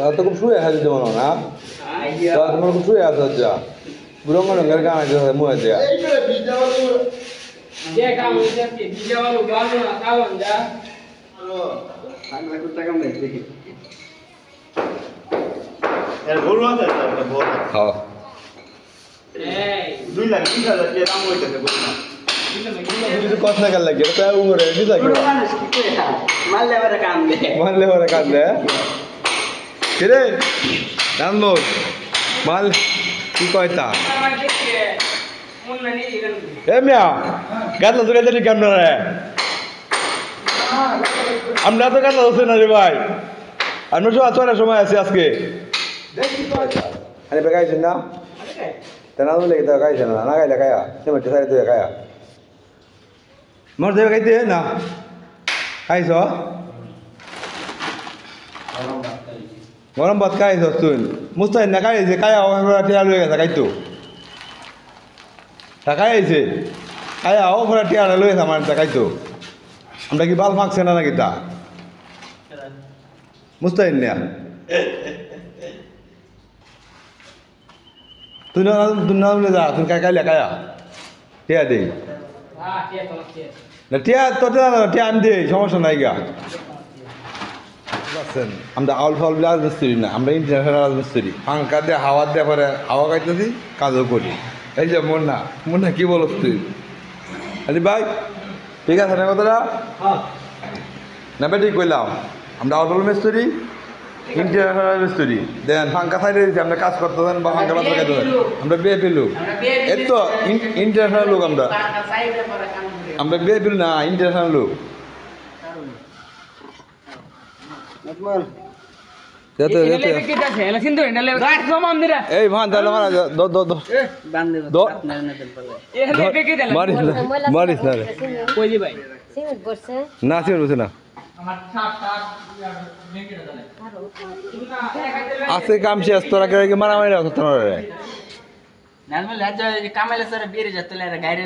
তো খুব শুয়ে আছে যেমন না তোমার খুব শুয়ে আছে যা বুড়ঙ্গ রঙের গান আছে মুয়ে দেয়া কথা কাল লাগে মানলে পরে কান্দে কিরে জানবো মাল কি কয়তা এ মিয়া গাতলা ধরে দিলি কেমন রে আমরা তো গাতলা ধরছি না রে ভাই আমরা সব আচরণের সময় আছি আজকে আরে বেগাইছেন না তেনা লেগে তো গাইছে না না গাইলে গায়া সে মাটি সারি তুই গায়া মোর দেবে গাইতে না খাইছ গরম ভাত খাইছ তুই মুস্তাহিদ না খাইছে খায়া টিয়া লয়ে গেছে খাইতো টাকা আইছে খায়া ওপরে টিয়া লয়ে গেছে আমার খাইতো আমরা কি বাল ফাঁকছে না নাকি তা মুস্তাহিদ না তুই না যা তুই খাইলে খায়া টিয়া দেই না টিয়া তো টিয়া আমি দিই সমস্যা নাই গা আমরা আউল ফাউল রাজমিস্ত্রি না আমরা ইন্টারন্যাশনাল রাজমিস্ত্রি পাঙ্কা দিয়ে হাওয়া দিয়ে পরে হাওয়া খাইতেছি কাজও করি এই যে মুন্না কি বলস তুই আরে ভাই ঠিক আছে না কথাটা না বেটি কইলাম আমরা আউল ফাউল মিস্ত্রি ইন্টারন্যাশনাল রাজমিস্ত্রি দেন ফাঙ্কা সাইডে দিচ্ছি আমরা কাজ করতে দেন বা ফাঙ্কা পাত্র খাইতে দেন আমরা বিএপি লোক এই তো ইন্টারন্যাশনাল লোক আমরা বিএপি না ইন্টারন্যাশনাল লোক এই ভান তাহলে মারিস না না সিমেন্ট না আজকে কাম শেষ তোরা মারামারি রাখো তোরা কামাইলে বেরিয়ে যাচ্ছে গাড়ি